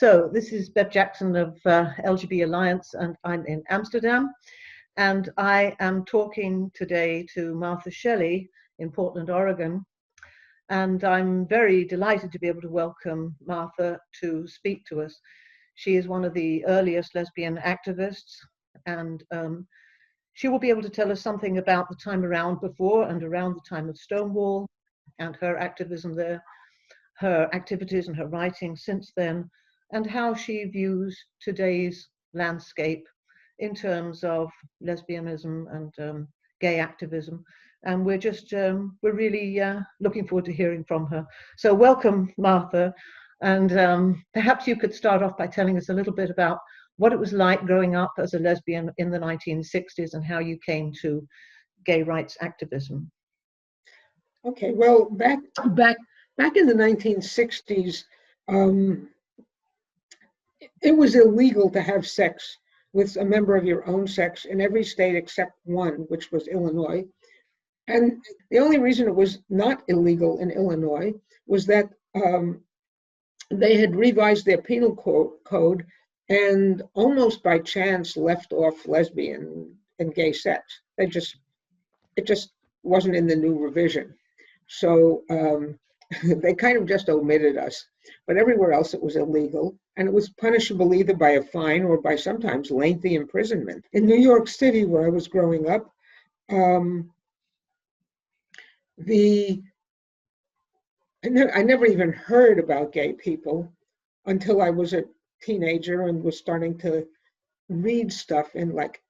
So this is Bev Jackson of LGBT Alliance, and I'm in Amsterdam. And I am talking today to Martha Shelley in Portland, Oregon. And I'm very delighted to be able to welcome Martha to speak to us. She is one of the earliest lesbian activists, and she will be able to tell us something about the time around before and around the time of Stonewall and her activism there, her activities and her writing since then, and how she views today's landscape in terms of lesbianism and gay activism. And we're really looking forward to hearing from her. So welcome, Martha. And perhaps you could start off by telling us a little bit about what it was like growing up as a lesbian in the 1960s and how you came to gay rights activism. Okay, well, back in the 1960s, it was illegal to have sex with a member of your own sex in every state except one, which was Illinois. And the only reason it was not illegal in Illinois was that they had revised their penal code and almost by chance left off lesbian and gay sex. It just wasn't in the new revision. So they kind of just omitted us. But everywhere else it was illegal, and it was punishable either by a fine or by sometimes lengthy imprisonment. In New York City, where I was growing up, I never even heard about gay people until I was a teenager and was starting to read stuff in like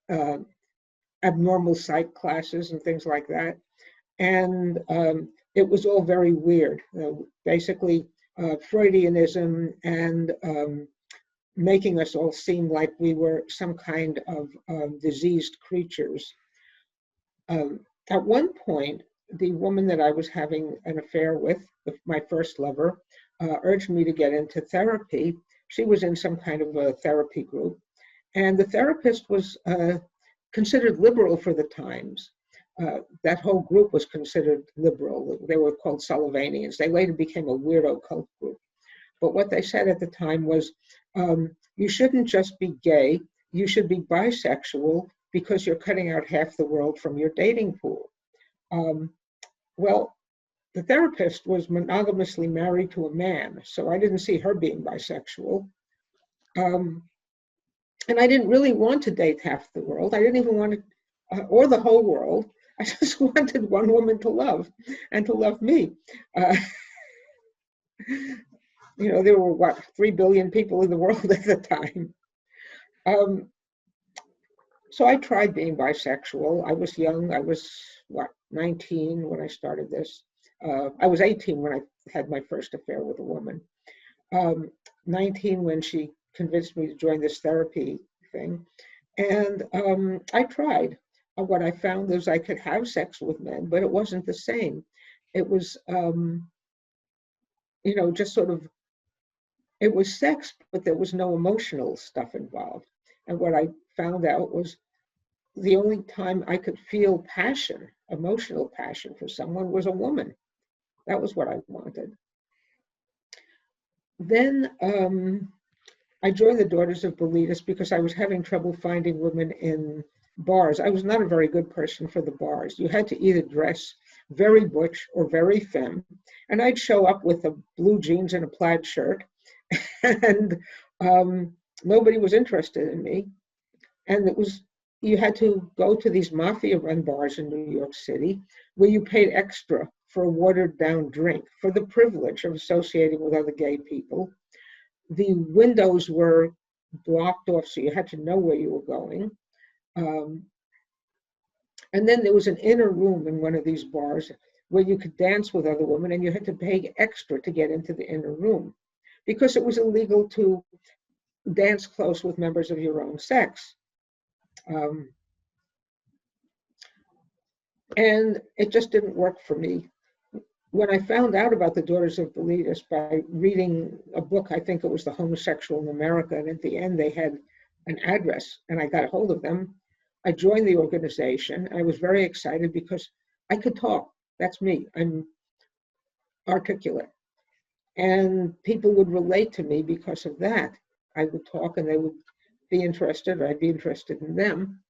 abnormal psych classes and things like that. And it was all very weird. Basically, Freudianism and making us all seem like we were some kind of diseased creatures. At one point, the woman that I was having an affair with, my first lover, urged me to get into therapy. She was in some kind of a therapy group, and the therapist was considered liberal for the times. That whole group was considered liberal. They were called Sullivanians. They later became a weirdo cult group. But what they said at the time was, you shouldn't just be gay, you should be bisexual because you're cutting out half the world from your dating pool. Well, the therapist was monogamously married to a man, so I didn't see her being bisexual. And I didn't really want to date half the world. I didn't even want to, or the whole world. I just wanted one woman to love and to love me. There were, 3 billion people in the world at the time. So I tried being bisexual. I was young. I was, 19 when I started this. I was 18 when I had my first affair with a woman. 19 when she convinced me to join this therapy thing. And I tried. What I found is I could have sex with men, but it wasn't the same. It was, just sort of, it was sex, but there was no emotional stuff involved. And what I found out was the only time I could feel passion, emotional passion for someone was a woman. That was what I wanted. Then I joined the Daughters of Bilitis because I was having trouble finding women in bars. I was not a very good person for the bars. You had to either dress very butch or very femme. And I'd show up with a blue jeans and a plaid shirt. And nobody was interested in me. And you had to go to these mafia-run bars in New York City where you paid extra for a watered-down drink, for the privilege of associating with other gay people. The windows were blocked off, so you had to know where you were going. And then there was an inner room in one of these bars where you could dance with other women, and you had to pay extra to get into the inner room because it was illegal to dance close with members of your own sex. And it just didn't work for me. When I found out about the Daughters of Bilitis by reading a book, I think it was The Homosexual in America, and at the end they had an address, and I got a hold of them. I joined the organization. I was very excited because I could talk. That's me. I'm articulate. And people would relate to me because of that. I would talk and they would be interested, or I'd be interested in them.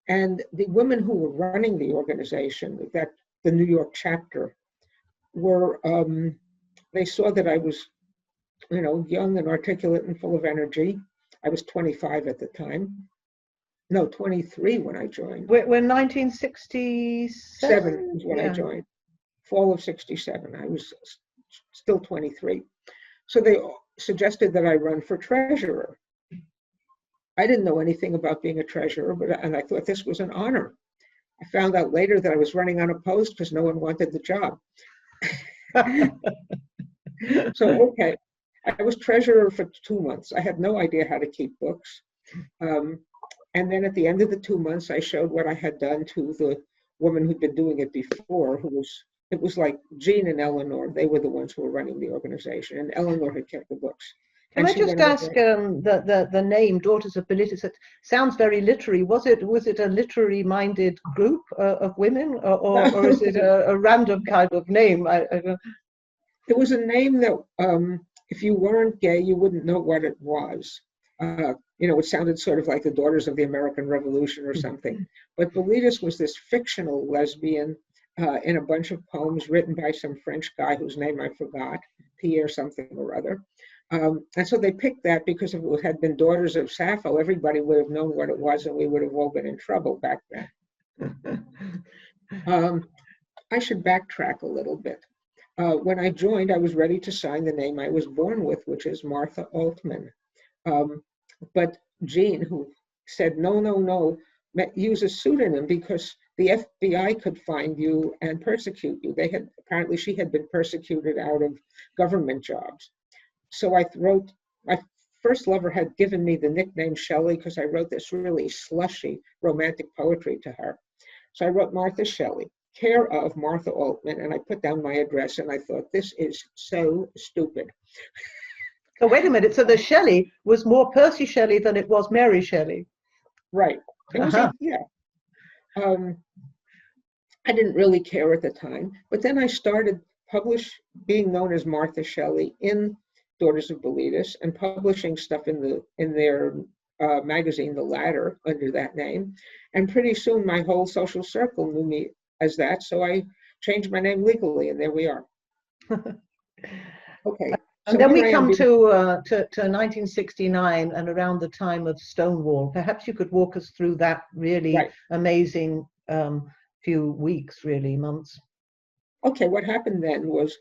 And the women who were running the organization, that the New York chapter, were, they saw that I was, young and articulate and full of energy. I was 25 at the time. No, 23 when I joined. We're 1967 is when I joined. Fall of 67. I was still 23. So they suggested that I run for treasurer. I didn't know anything about being a treasurer, and I thought this was an honor. I found out later that I was running unopposed because no one wanted the job. So, okay, I was treasurer for 2 months. I had no idea how to keep books. And then at the end of the 2 months, I showed what I had done to the woman who'd been doing it before, it was like Jean and Eleanor. They were the ones who were running the organization, and Eleanor had kept the books. Can I just ask the name Daughters of Bilitis? It sounds very literary. Was it a literary-minded group of women, or is it a random kind of name? I don't... It was a name that, if you weren't gay, you wouldn't know what it was. It sounded sort of like the Daughters of the American Revolution or something. But Bilitis was this fictional lesbian in a bunch of poems written by some French guy whose name I forgot, Pierre something or other. And so they picked that because if it had been Daughters of Sappho, everybody would have known what it was and we would have all been in trouble back then. I should backtrack a little bit. When I joined, I was ready to sign the name I was born with, which is Martha Altman. But Jean, who said, no, use a pseudonym because the FBI could find you and persecute you. Apparently she had been persecuted out of government jobs. So I wrote, my first lover had given me the nickname Shelley because I wrote this really slushy romantic poetry to her. So I wrote Martha Shelley, care of Martha Altman, and I put down my address and I thought, this is so stupid. So wait a minute, so the Shelley was more Percy Shelley than it was Mary Shelley. Right. It was, yeah. I didn't really care at the time, but then I started being known as Martha Shelley in Daughters of Bilitis and publishing stuff in their magazine, The Ladder, under that name. And pretty soon my whole social circle knew me as that, so I changed my name legally, and there we are. Okay. And then we come to 1969 and around the time of Stonewall. Perhaps you could walk us through that really amazing few weeks, really, months. Okay, what happened then was,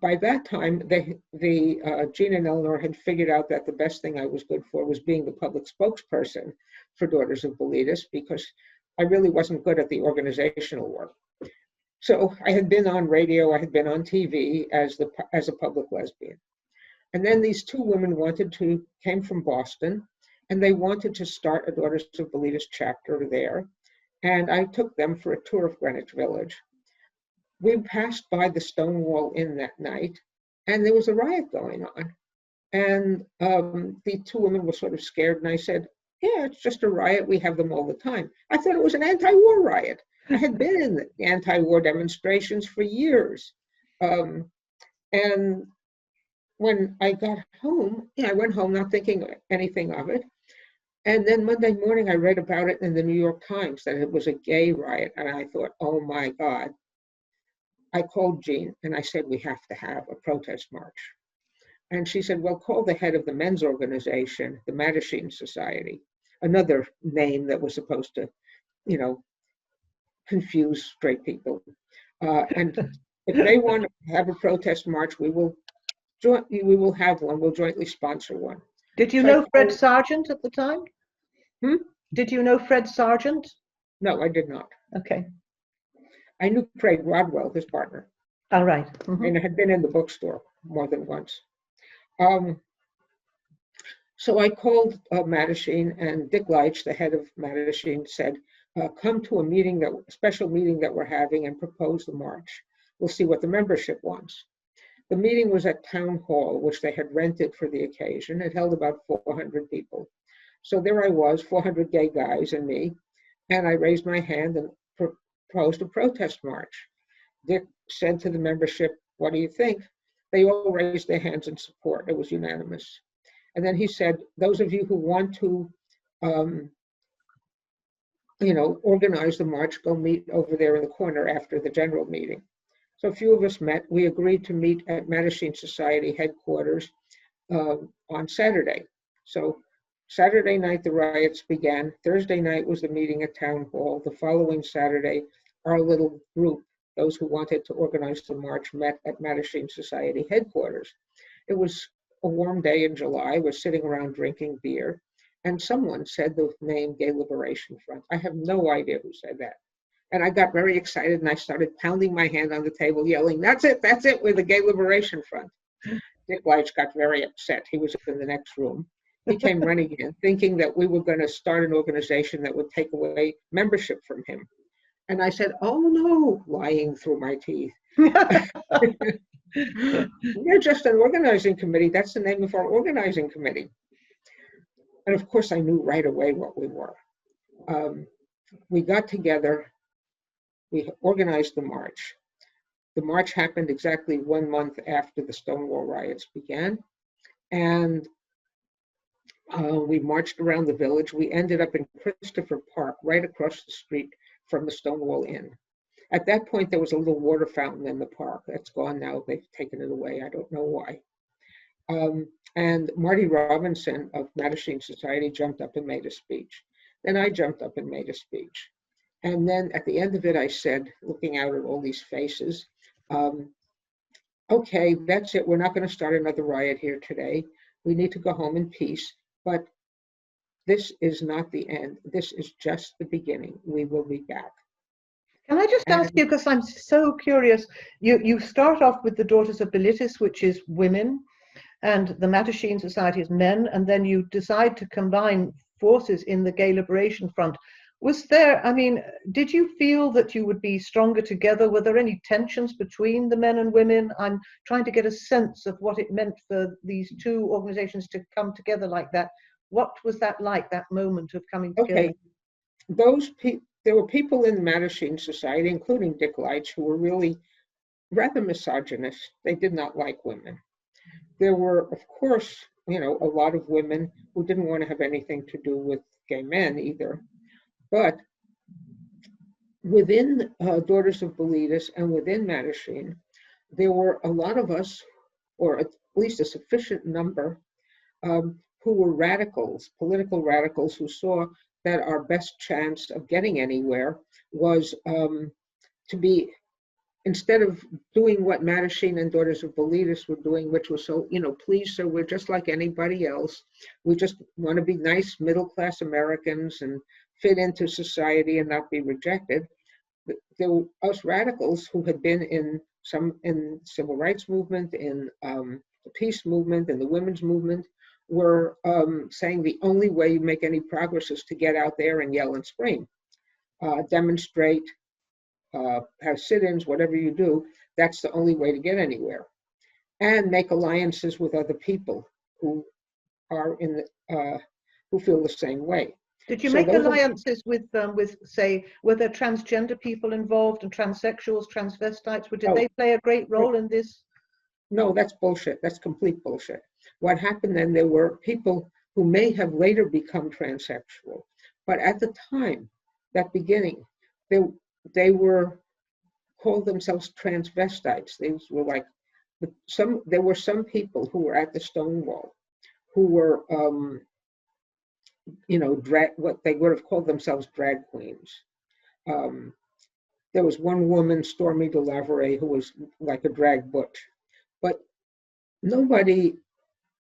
by that time, Jean and Eleanor had figured out that the best thing I was good for was being the public spokesperson for Daughters of Bilitis, because I really wasn't good at the organizational work. So I had been on radio, I had been on TV as a public lesbian. And then these two women came from Boston, and they wanted to start a Daughters of Bilitis chapter there. And I took them for a tour of Greenwich Village. We passed by the Stonewall Inn that night, and there was a riot going on. And the two women were sort of scared, and I said, yeah, it's just a riot. We have them all the time. I thought it was an anti-war riot. I had been in the anti-war demonstrations for years. And when I got home, I went home not thinking anything of it. And then Monday morning, I read about it in the New York Times, that it was a gay riot. And I thought, oh my God. I called Jean and I said, we have to have a protest march. And she said, well, call the head of the men's organization, the Mattachine Society, another name that was supposed to, confuse straight people. And if they want to have a protest march, we will have one. We'll jointly sponsor one. Did you know Fred Sargent at the time? Did you know Fred Sargent? No, I did not. Okay. I knew Craig Rodwell, his partner. All right. Mm-hmm. And I had been in the bookstore more than once. So I called Mattachine, and Dick Leitch, the head of Mattachine, said, come to a special meeting that we're having and propose the march. We'll see what the membership wants. The meeting was at Town Hall, which they had rented for the occasion. It held about 400 people. So there I was, 400 gay guys and me, and I raised my hand and proposed a protest march. Dick said to the membership, what do you think? They all raised their hands in support. It was unanimous. And then he said, those of you who want to, organize the march, go meet over there in the corner after the general meeting. So a few of us met. We agreed to meet at Mattachine Society headquarters on Saturday. So Saturday night, the riots began. Thursday night was the meeting at Town Hall. The following Saturday, our little group, those who wanted to organize the march, met at Mattachine Society headquarters. It was a warm day in July. We're sitting around drinking beer, and someone said the name Gay Liberation Front. I have no idea who said that. And I got very excited, and I started pounding my hand on the table, yelling, that's it, we're the Gay Liberation Front. Dick Leitch got very upset. He was in the next room. He came running in, thinking that we were going to start an organization that would take away membership from him. And I said, oh no, lying through my teeth. We're just an organizing committee. That's the name of our organizing committee. And of course, I knew right away what we were. We got together. We organized the march. The march happened exactly 1 month after the Stonewall Riots began. And we marched around the village. We ended up in Christopher Park, right across the street from the Stonewall Inn. At that point, there was a little water fountain in the park. That's gone now. They've taken it away. I don't know why. And Marty Robinson of Mattachine Society jumped up and made a speech. Then I jumped up and made a speech. And then at the end of it, I said, looking out at all these faces, okay, that's it. We're not going to start another riot here today. We need to go home in peace. But this is not the end. This is just the beginning. We will be back. Can I just ask you, because I'm so curious, you start off with the Daughters of Bilitis, which is women, and the Mattachine Society is men, and then you decide to combine forces in the Gay Liberation Front. Was there, did you feel that you would be stronger together? Were there any tensions between the men and women? I'm trying to get a sense of what it meant for these two organizations to come together like that. What was that like, that moment of coming together? Okay, there were people in the Mattachine Society, including Dick Leitch, who were really rather misogynist. They did not like women. There were, of course, a lot of women who didn't want to have anything to do with gay men either. But within Daughters of Bilitis and within Mattachine, there were a lot of us, or at least a sufficient number, who were radicals, political radicals, who saw that our best chance of getting anywhere was to be, instead of doing what Mattachine and Daughters of Bilitis were doing, which was so, please, sir, we're just like anybody else. We just want to be nice middle-class Americans and fit into society and not be rejected. There were us radicals who had been in civil rights movement, in the peace movement, and the women's movement, were saying the only way you make any progress is to get out there and yell and scream, demonstrate, have sit-ins, whatever you do. That's the only way to get anywhere, and make alliances with other people who are who feel the same way. Did you make alliances with say, were there transgender people involved, and transsexuals, transvestites? Did they play a great role in this? No, that's bullshit. That's complete bullshit. What happened then, there were people who may have later become transsexual, but at the time, that beginning, they were called themselves transvestites. They were like there were some people who were at the Stonewall who were what they would have called themselves drag queens. There was one woman, Stormy DeLavere, who was like a drag butch, but nobody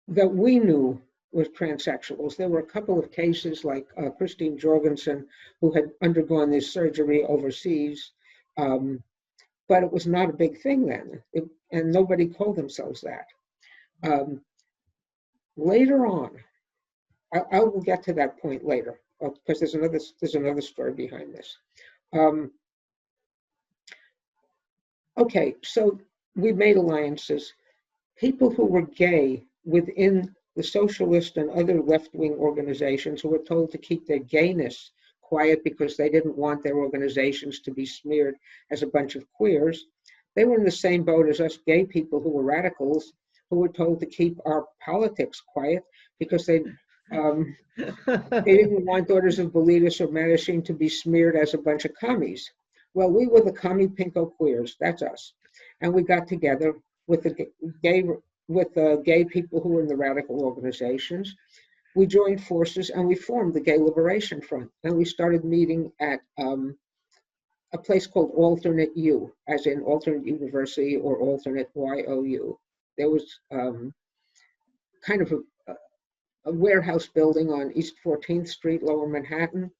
that we knew was transsexuals. There were a couple of cases like Christine Jorgensen, who had undergone this surgery overseas, but it was not a big thing then, and nobody called themselves that. Later on, I will get to that point later, because there's another story behind this. Okay, so we made alliances. People who were gay within the socialist and other left-wing organizations, who were told to keep their gayness quiet because they didn't want their organizations to be smeared as a bunch of queers, they were in the same boat as us gay people who were radicals, who were told to keep our politics quiet because they didn't want Daughters of Bilitis or Mattachine to be smeared as a bunch of commies. Well, we were the commie pinko queers. That's us, and we got together with the gay people who were in the radical organizations. We joined forces and we formed the Gay Liberation Front, and we started meeting at a place called Alternate U, as in Alternate University or Alternate YOU. There was kind of a warehouse building on East 14th Street, Lower Manhattan,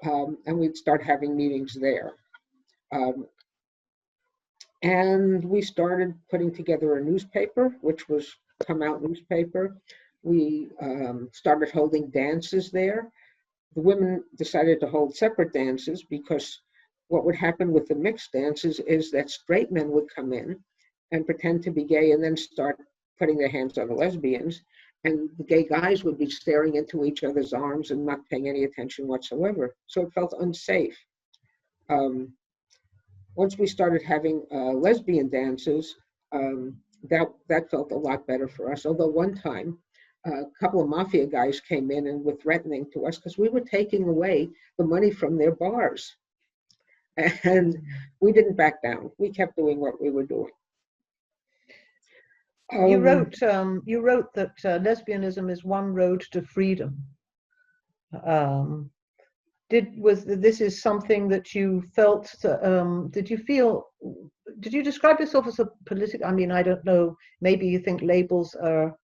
and we'd start having meetings there. And we started putting together a newspaper, which was Come Out newspaper. We started holding dances there. The women decided to hold separate dances because what would happen with the mixed dances is that straight men would come in and pretend to be gay and then start putting their hands on the lesbians. And the gay guys would be staring into each other's arms and not paying any attention whatsoever. So it felt unsafe. Once we started having lesbian dances, that felt a lot better for us. Although one time, a couple of mafia guys came in and were threatening to us because we were taking away the money from their bars. And we didn't back down. We kept doing what we were doing. You wrote that lesbianism is one road to freedom. This is something that you felt? Did you describe yourself as a political? I mean, I don't know. Maybe you think labels are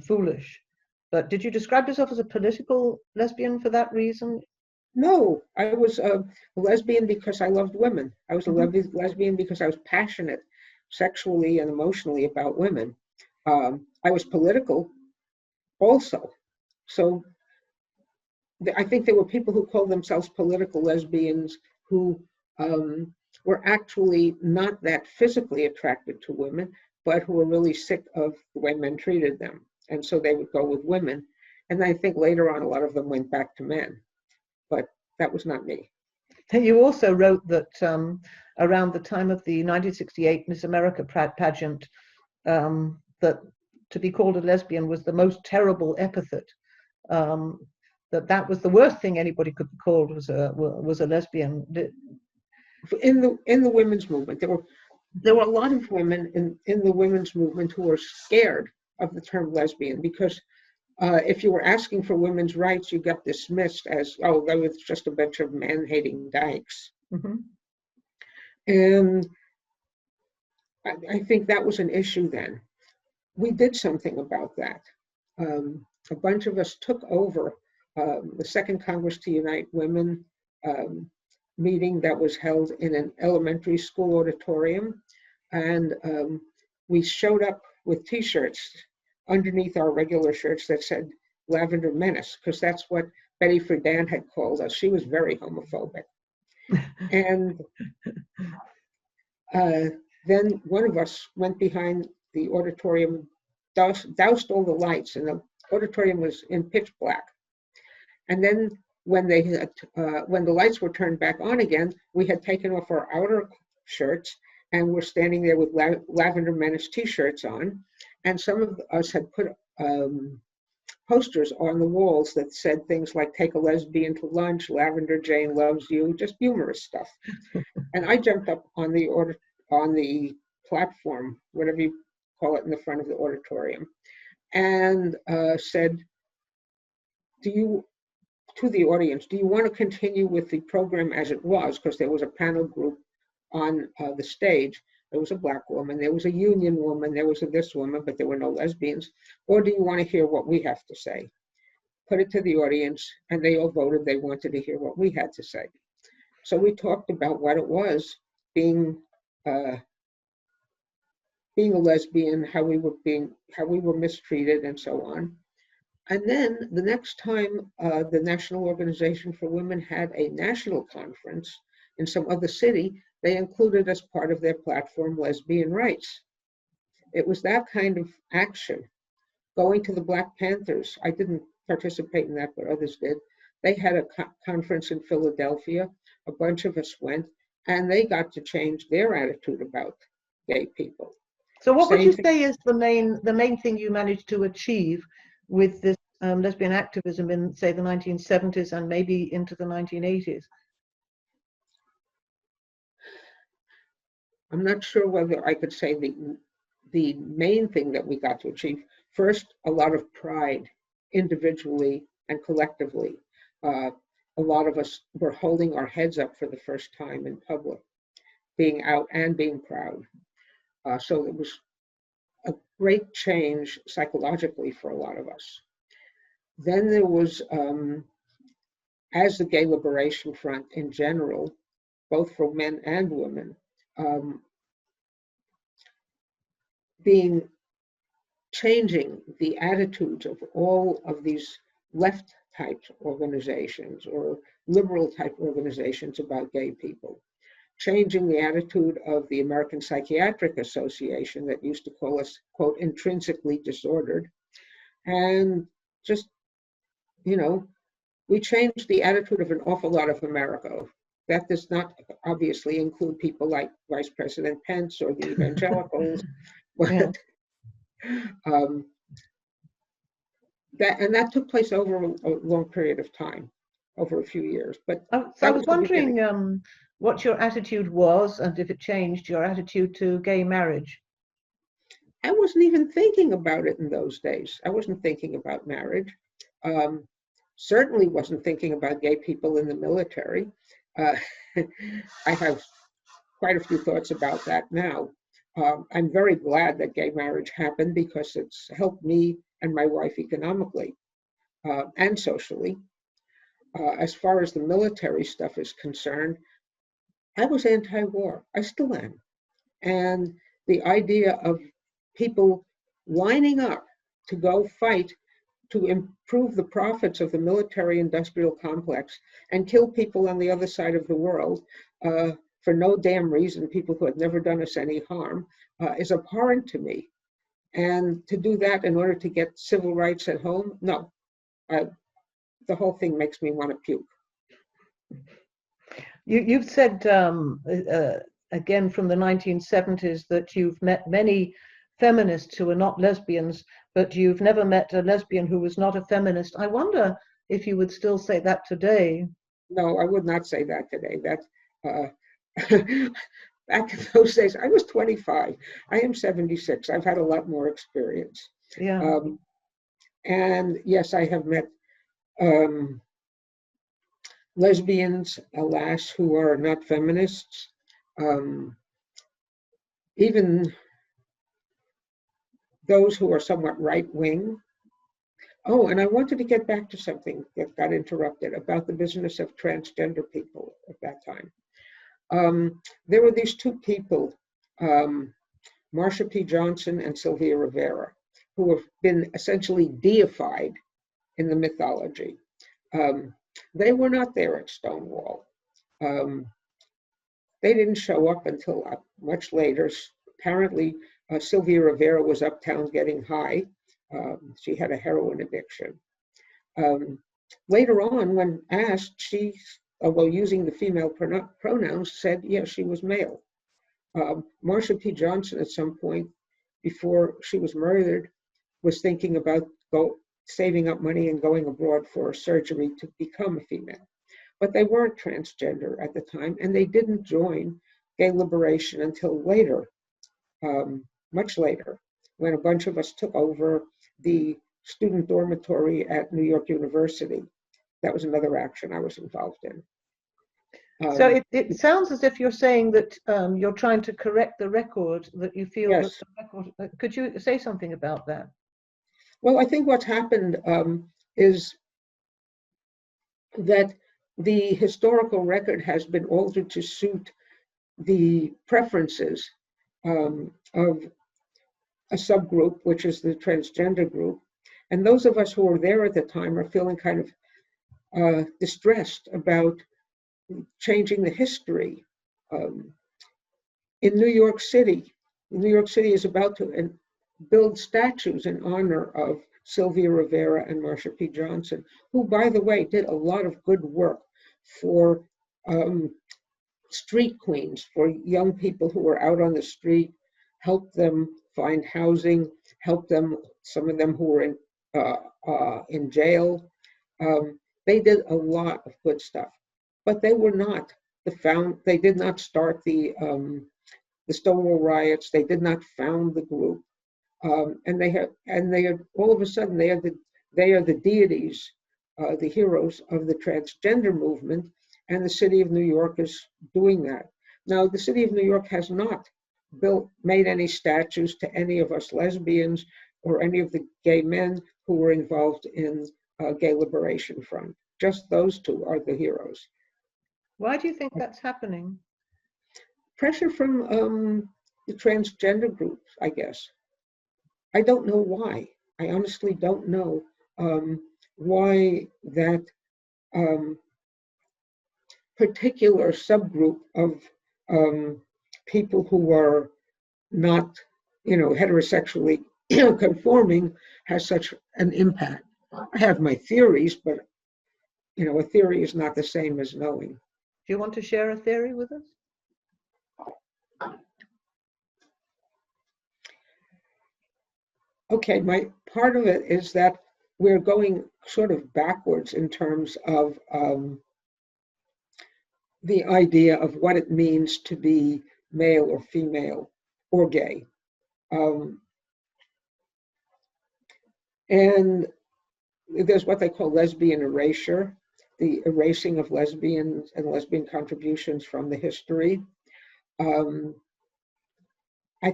foolish, but did you describe yourself as a political lesbian for that reason? No, I was a lesbian because I loved women. I was a lesbian because I was passionate sexually and emotionally about women. I was political also. So I think there were people who called themselves political lesbians who were actually not that physically attracted to women, but who were really sick of the way men treated them. And so they would go with women. And I think later on, a lot of them went back to men. But that was not me. You also wrote that around the time of the 1968 Miss America pageant, that to be called a lesbian was the most terrible epithet. That was the worst thing anybody could be called was a lesbian. In the women's movement, there were a lot of women in the women's movement who were scared of the term lesbian because if you were asking for women's rights, you got dismissed as, oh, that was just a bunch of man-hating dykes. And I think that was an issue then. We did something about that. A bunch of us took over the Second Congress to Unite Women meeting that was held in an elementary school auditorium. And we showed up with T-shirts underneath our regular shirts that said Lavender Menace, because that's what Betty Friedan had called us. She was very homophobic. And then one of us went behind the auditorium, doused all the lights, and the auditorium was in pitch black. And then when the lights were turned back on again, we had taken off our outer shirts and were standing there with Lavender Menace T-shirts on. And some of us had put posters on the walls that said things like "Take a lesbian to lunch," "Lavender Jane loves you," just humorous stuff. And I jumped up on the platform, whatever you call it, in the front of the auditorium, and said, to the audience, do you want to continue with the program as it was? Because there was a panel group on the stage. There was a black woman, there was a union woman, there was this woman, but there were no lesbians. Or do you want to hear what we have to say? Put it to the audience, and they all voted they wanted to hear what we had to say. So we talked about what it was being a lesbian, how we were mistreated, and so on. And then the next time the National Organization for Women had a national conference in some other city, they included as part of their platform lesbian rights. It was that kind of action. Going to the Black Panthers, I didn't participate in that, but others did. They had a conference in Philadelphia. A bunch of us went, and they got to change their attitude about gay people. So what would Same you thing. say is the main thing you managed to achieve with this lesbian activism in, say, the 1970s and maybe into the 1980s? I'm not sure whether I could say the main thing that we got to achieve. First, a lot of pride, individually and collectively. A lot of us were holding our heads up for the first time in public, being out and being proud. So it was a great change psychologically for a lot of us. Then there was, as the Gay Liberation Front in general, both for men and women, changing the attitudes of all of these left type organizations or liberal type organizations about gay people, changing the attitude of the American Psychiatric Association that used to call us, quote, intrinsically disordered. And just, you know, we changed the attitude of an awful lot of America. That does not obviously include people like Vice President Pence or the evangelicals, but Yeah. That took place over a long period of time, over a few years. But So I that was was the beginning. wondering what your attitude was, and if it changed your attitude to gay marriage. I wasn't even thinking about it in those days. I wasn't thinking about marriage. Certainly wasn't thinking about gay people in the military. I have quite a few thoughts about that now. I'm very glad that gay marriage happened because it's helped me and my wife economically and socially. As far as the military stuff is concerned, I was anti-war. I still am. And the idea of people lining up to go fight to improve the profits of the military-industrial complex and kill people on the other side of the world for no damn reason, people who had never done us any harm, is abhorrent to me. And to do that in order to get civil rights at home, no. The whole thing makes me want to puke. You've said again from the 1970s that you've met many feminists who are not lesbians, but you've never met a lesbian who was not a feminist. I wonder if you would still say that today. No, I would not say that today. Back in those days, I was 25. I am 76. I've had a lot more experience. Yeah. And yes, I have met lesbians, alas, who are not feminists. Even those who are somewhat right-wing. Oh, and I wanted to get back to something that got interrupted about the business of transgender people at that time. There were these two people, Marsha P. Johnson and Sylvia Rivera, who have been essentially deified in the mythology. They were not there at Stonewall. They didn't show up until much later. Apparently, Sylvia Rivera was uptown getting high. She had a heroin addiction. Later on, when asked, she, although using the female pronouns, said, yes, she was male. Marsha P. Johnson, at some point before she was murdered, was thinking about saving up money and going abroad for surgery to become a female. But they weren't transgender at the time, and they didn't join gay liberation until later, much later, when a bunch of us took over the student dormitory at New York University. That was another action I was involved in. So it sounds as if you're saying that you're trying to correct the record, that you feel yes. that the record, could you say something about that? Well, I think what's happened is that the historical record has been altered to suit the preferences of a subgroup, which is the transgender group. And those of us who were there at the time are feeling kind of distressed about changing the history. In New York City is about to build statues in honor of Sylvia Rivera and Marsha P. Johnson, who, by the way, did a lot of good work for street queens, for young people who were out on the street help them find housing, help them, some of them who were in jail. They did a lot of good stuff, but they were not they did not start the Stonewall Riots. They did not found the group. And they are all of a sudden they are the deities, the heroes of the transgender movement, and the city of New York is doing that. Now, the city of New York has not made any statues to any of us lesbians or any of the gay men who were involved in Gay Liberation Front. Just those two are the heroes. Why do you think that's happening? Pressure from the transgender groups, I guess. I don't know why. I honestly don't know why that particular subgroup of people who are not, heterosexually conforming has such an impact. I have my theories, but a theory is not the same as knowing. Do you want to share a theory with us? Okay, my part of it is that we're going sort of backwards in terms of the idea of what it means to be male or female or gay. And there's what they call lesbian erasure, the erasing of lesbians and lesbian contributions from the history. I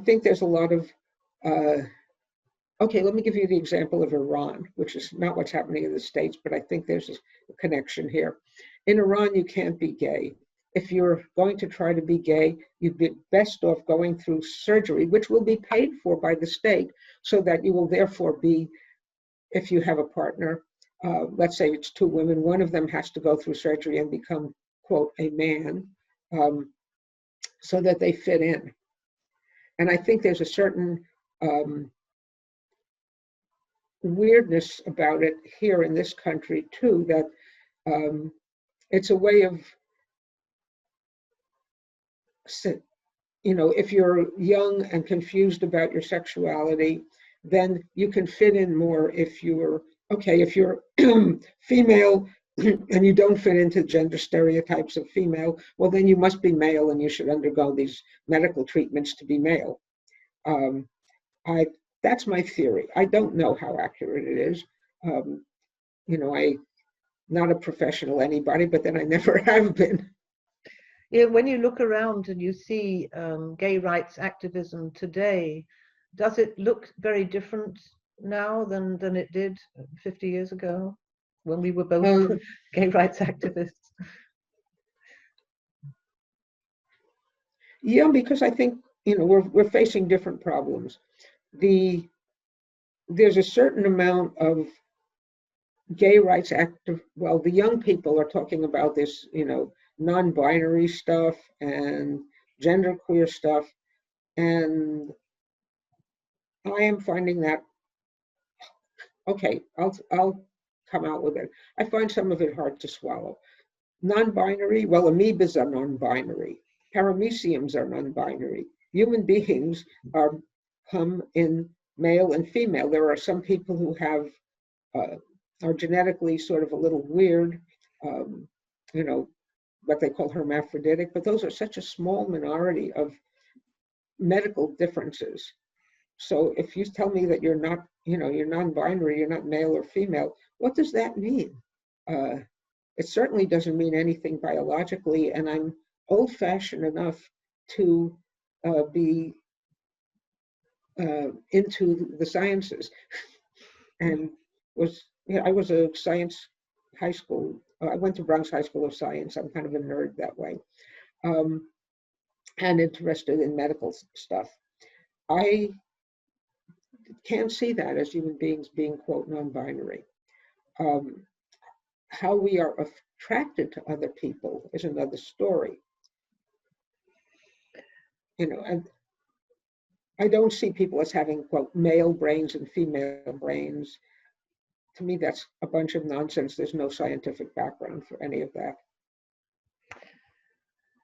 think there's a lot of, okay, let me give you the example of Iran, which is not what's happening in the States, but I think there's a connection here. In Iran, you can't be gay. If you're going to try to be gay, you'd be best off going through surgery, which will be paid for by the state, so that you will therefore be, if you have a partner, let's say it's two women, one of them has to go through surgery and become, quote, a man, so that they fit in. And I think there's a certain weirdness about it here in this country too, that it's a way of, if you're young and confused about your sexuality, then you can fit in more if you're female and you don't fit into gender stereotypes of female, well, then you must be male and you should undergo these medical treatments to be male. That's my theory. I don't know how accurate it is. I'm not a professional anybody, but then I never have been. Yeah, when you look around and you see gay rights activism today, does it look very different now than it did 50 years ago when we were both gay rights activists? Yeah, because I think we're facing different problems. There's a certain amount of gay rights the young people are talking about this, non-binary stuff and genderqueer stuff, and I am finding that, okay, I'll come out with it. I find some of it hard to swallow. Non-binary, well, amoebas are non-binary. Parameciums are non-binary. Human beings come in male and female. There are some people who are genetically sort of a little weird, what they call hermaphroditic, but those are such a small minority of medical differences. So if you tell me that you're not, you're non-binary, you're not male or female, what does that mean? It certainly doesn't mean anything biologically, and I'm old-fashioned enough to be into the sciences, and I was a science high school. I went to Bronx High School of Science. I'm kind of a nerd that way, and interested in medical stuff. I can't see that as human beings being, quote, non-binary. How we are attracted to other people is another story. And I don't see people as having, quote, male brains and female brains. To me, that's a bunch of nonsense. There's no scientific background for any of that.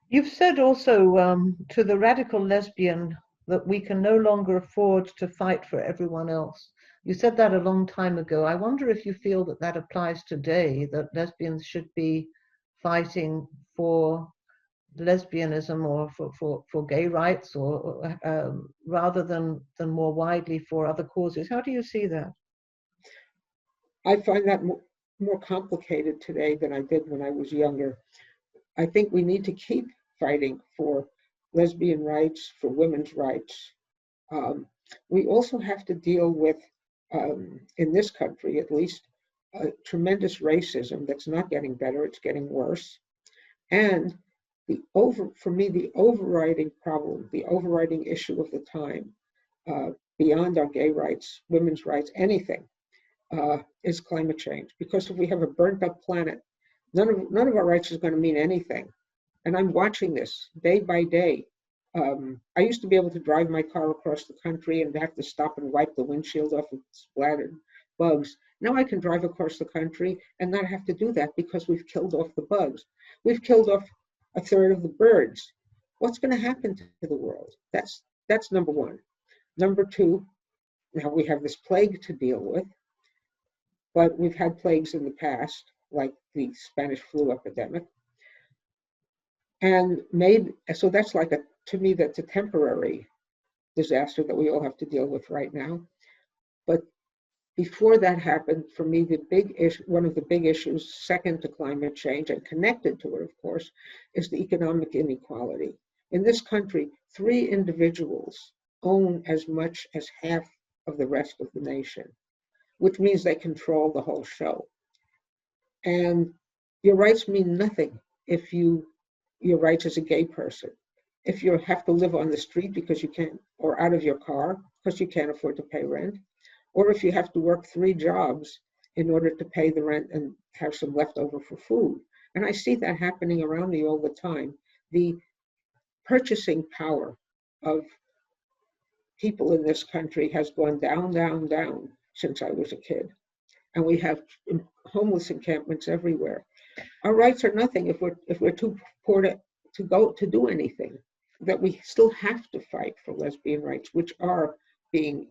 You've said also to the radical lesbian that we can no longer afford to fight for everyone else. You said that a long time ago. I wonder if you feel that that applies today, that lesbians should be fighting for lesbianism or for gay rights, or rather than more widely for other causes. How do you see that? I find that more complicated today than I did when I was younger. I think we need to keep fighting for lesbian rights, for women's rights. We also have to deal with, in this country at least, tremendous racism that's not getting better, it's getting worse. And for me, the overriding problem, the overriding issue of the time, beyond our gay rights, women's rights, anything, is climate change. Because if we have a burnt up planet, none of our rights is going to mean anything. And I'm watching this day by day. I used to be able to drive my car across the country and have to stop and wipe the windshield off with splattered bugs. Now I can drive across the country and not have to do that because we've killed off the bugs. We've killed off a third of the birds. What's going to happen to the world? That's number one. Number two, now we have this plague to deal with, but we've had plagues in the past, like the Spanish flu epidemic. And so that's like to me, that's a temporary disaster that we all have to deal with right now. But before that happened, for me, one of the big issues, second to climate change and connected to it, of course, is the economic inequality. In this country, 3 individuals own as much as half of the rest of the nation, which means they control the whole show. And your rights mean nothing if your rights as a gay person. If you have to live on the street because you can't, or out of your car because you can't afford to pay rent, or if you have to work 3 jobs in order to pay the rent and have some leftover for food. And I see that happening around me all the time. The purchasing power of people in this country has gone down, down, down since I was a kid. And we have homeless encampments everywhere. Our rights are nothing if we're too poor to do anything. That we still have to fight for lesbian rights, which are being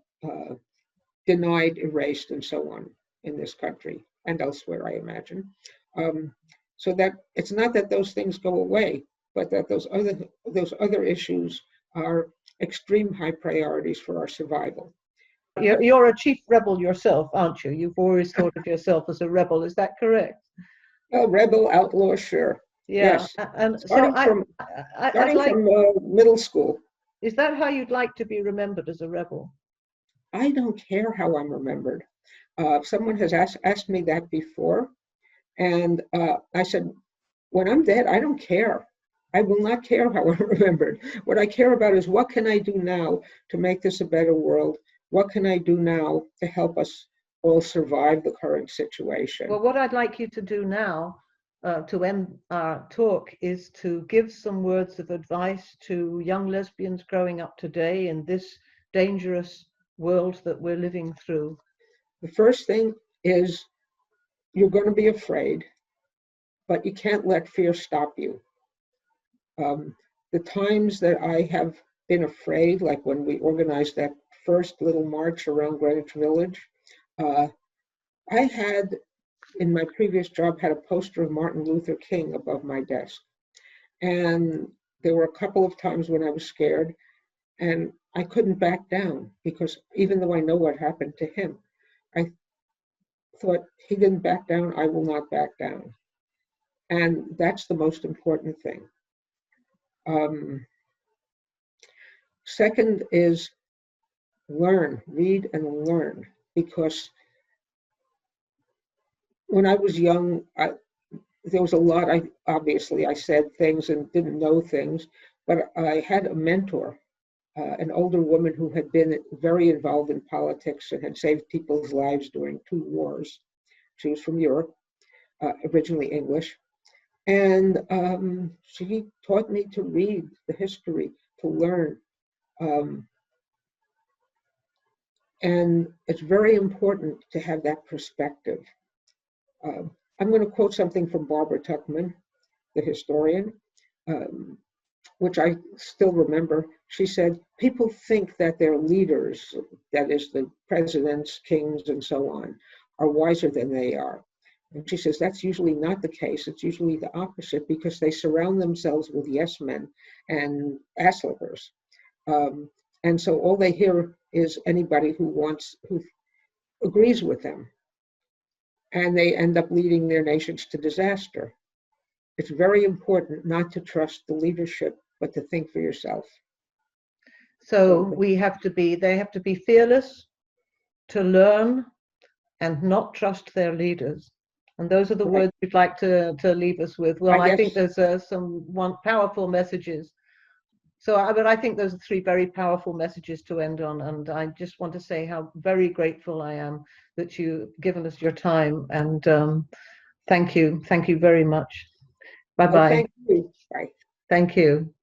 denied, erased, and so on in this country and elsewhere, I imagine. So that it's not that those things go away, but that those other issues are extreme high priorities for our survival. You're a chief rebel yourself, aren't you? You've always thought of yourself as a rebel. Is that correct? A rebel, outlaw, sure. Yeah. Yes. And starting from middle school. Is that how you'd like to be remembered, as a rebel? I don't care how I'm remembered. Someone has asked me that before, and I said, when I'm dead, I don't care. I will not care how I'm remembered. What I care about is, what can I do now to make this a better world? What can I do now to help us all survive the current situation? Well, what I'd like you to do now, to end our talk, is to give some words of advice to young lesbians growing up today in this dangerous world that we're living through. The first thing is, you're going to be afraid, but you can't let fear stop you. The times that I have been afraid, like when we organized that first little march around Greenwich Village, I had, in my previous job, had a poster of Martin Luther King above my desk. And there were a couple of times when I was scared, and I couldn't back down, because even though I know what happened to him, I thought, he didn't back down, I will not back down. And that's the most important thing. Second is read and learn, because when I was young, there was a lot, obviously I said things and didn't know things, but I had a mentor, an older woman who had been very involved in politics and had saved people's lives during 2 wars. She was from Europe, originally English. And she taught me to read the history, to learn. And it's very important to have that perspective. I'm going to quote something from Barbara Tuchman, the historian. which I still remember. She said, people think that their leaders, that is the presidents, kings, and so on, are wiser than they are. And she says that's usually not the case. It's usually the opposite, because they surround themselves with yes men and ass lickers. And so all they hear is anybody who agrees with them. And they end up leading their nations to disaster. It's very important not to trust the leadership, but to think for yourself. So they have to be fearless, to learn, and not trust their leaders. And those are the words we'd like to leave us with. Well, I think there's some powerful messages. So I think those are 3 very powerful messages to end on. And I just want to say how very grateful I am that you've given us your time. And thank you. Thank you very much. Bye-bye. Thank you. Bye. Thank you.